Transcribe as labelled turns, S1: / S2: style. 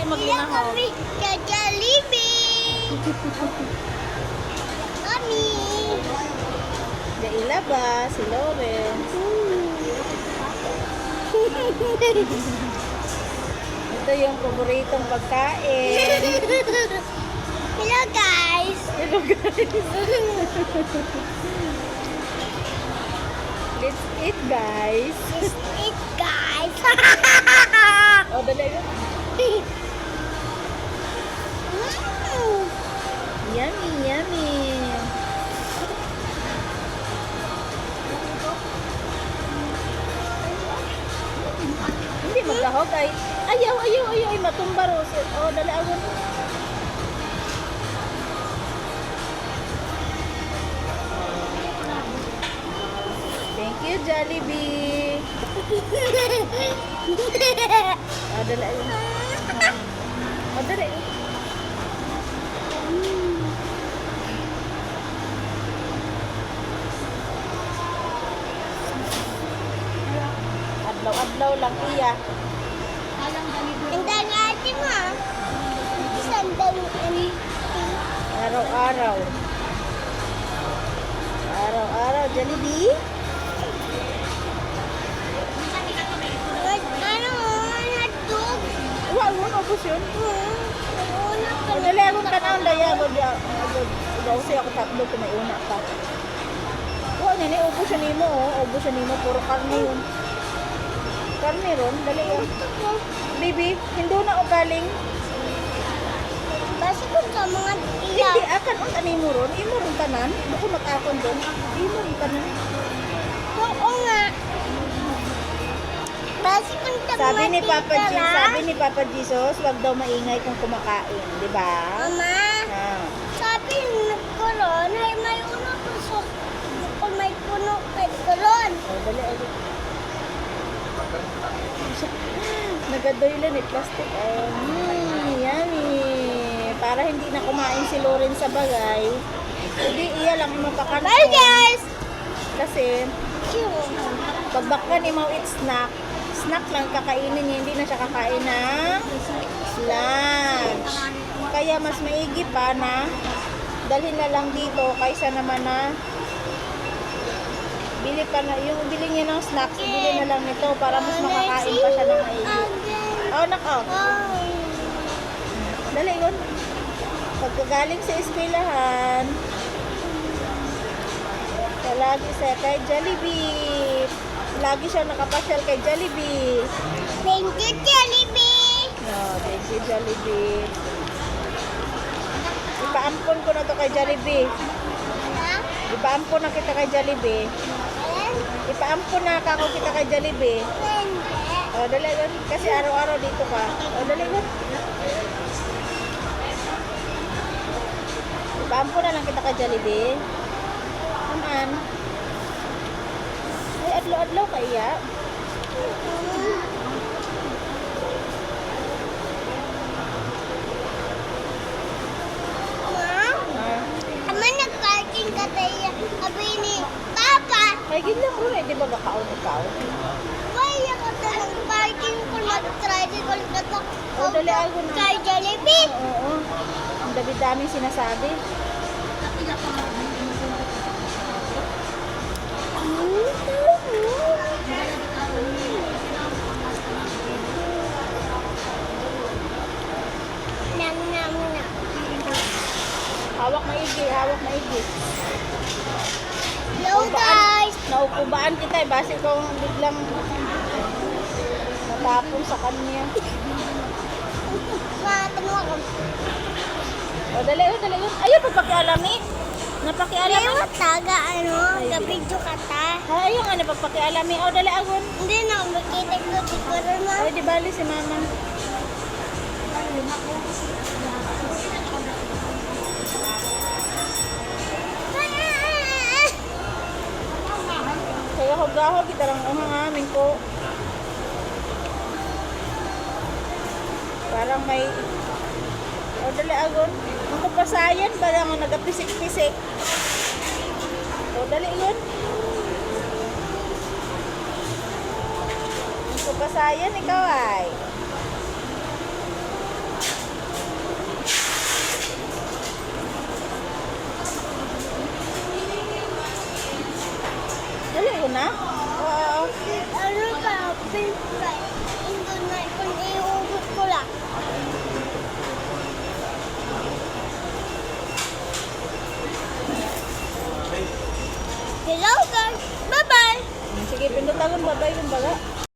S1: maglinahog.
S2: Kami sa Jollibee. Kami.
S1: Gaila ba si Lawrence? Ito yung paboritong pagkain.
S2: Hello guys.
S1: Hello guys. Let's eat guys.
S2: Let's eat guys.
S1: O, dali yun. Yummy, yummy. Hindi magkahog ay. Ayaw, ayaw, ayaw. Ay, matumba Rose. O, dali agon. Thank you, Jollibee. O, dali agon. O, dali. Adlaw-adlaw lang iya.
S2: Hindi nga ate mo. Sandal ani.
S1: Araw-araw. Araw-araw, Jollibee.
S2: Ano? Hotdog?
S1: Wala mo, ubos yun.
S2: Una pa.
S1: Dali akong tanawang daya. Agaw siya ako tatlo kung may una pa. Wala nini, ubos siya nimo. Ubos siya nimo, puro karne yun. Karne ron, dali yun. Bibi, hindi na o galing.
S2: Basta kung sa mga
S1: Hindi,
S2: iyak.
S1: akan ang kanimo ron. Imo ron tanan. Bako matakon doon. Imo ron tanan.
S2: Oo nga. Basta kung sa
S1: Sabi
S2: mga
S1: ni Papa
S2: tita
S1: G,
S2: lang.
S1: sabi ni Papa Jesus, wag daw maingay kung kumakain, di ba?
S2: Mama,
S1: Ah.
S2: sabi nagkulon ay may uno ko sa kung may puno kay kulon.
S1: Oh, dali, dali. Nagadoy lang plastic. Yummy. Para hindi na kumain si Loren sa bagay, hindi iya lang mapakanto.
S2: Bye guys!
S1: Kasi, pagbakka ni Mau eat snack, snack lang kakainin niya, hindi na siya kakain ng lunch. Kaya mas maigi pa na dalhin na lang dito kaysa naman na bili pa na, yung bili niya ng snacks, bili na lang nito para mas makakain pa siya ng maigi. Oh, nako. Dali yun. Pagkagaling sa eskwelahan, lagi siya kay Jollibee. Lagi siya nakapasyal kay Jollibee.
S2: Thank you, Jollibee!
S1: No, thank you, Jollibee. Ipaampon ko na to kay Jollibee.
S2: Ha?
S1: Ipaampon na kita kay Jollibee.
S2: Ayan.
S1: Ipaampon na ako kita kay Jollibee.
S2: Hindi.
S1: O, dali yun. Kasi araw-araw dito ka. O, dali yun. Ipaampon na lang kita kay Jollibee. Aman. Ay, adlaw-adlaw ka iya.
S2: Ma?
S1: Ah.
S2: Ama, nag-parking ka tayo. Sabi ni Papa,
S1: Ay, ganyan mo eh. Di ba bakaon ikaw?
S2: kaya ka ta nag-parking kung mag-tricycle ka to.
S1: O, dali ako na.
S2: Kay Jollibee.
S1: Oo. Ang dami-daming sinasabi.
S2: Nam nam nam.
S1: Hawak maigi, hawak maigi.
S2: Hello guys.
S1: Naupubaan kita eh. Base kung biglang natapon sa kanya.
S2: Ma, tanong ako.
S1: O, dali yun, dali yun. Ayun, pagpakialami. Napakialami.
S2: Lewa taga ano, gabidyo ka ta.
S1: Ay, ayun nga, napagpakialami. O, dali agon.
S2: Hindi na ako makita ko siguro na.
S1: Ay, di bali si mama. Kaya hugahog, kita lang ang amin ko. Parang may... O, dali agon. Ang kapasayan ba lang ang nagapisik-pisik? O, dali yun. Ang kapasayan, ikaw ay. ko na? Oo.
S2: Ano ka? Pink fry. Hindi na kung iugot ko lang. Hello guys. Bye-bye.
S1: Sige, pindutan mo babay yung baga.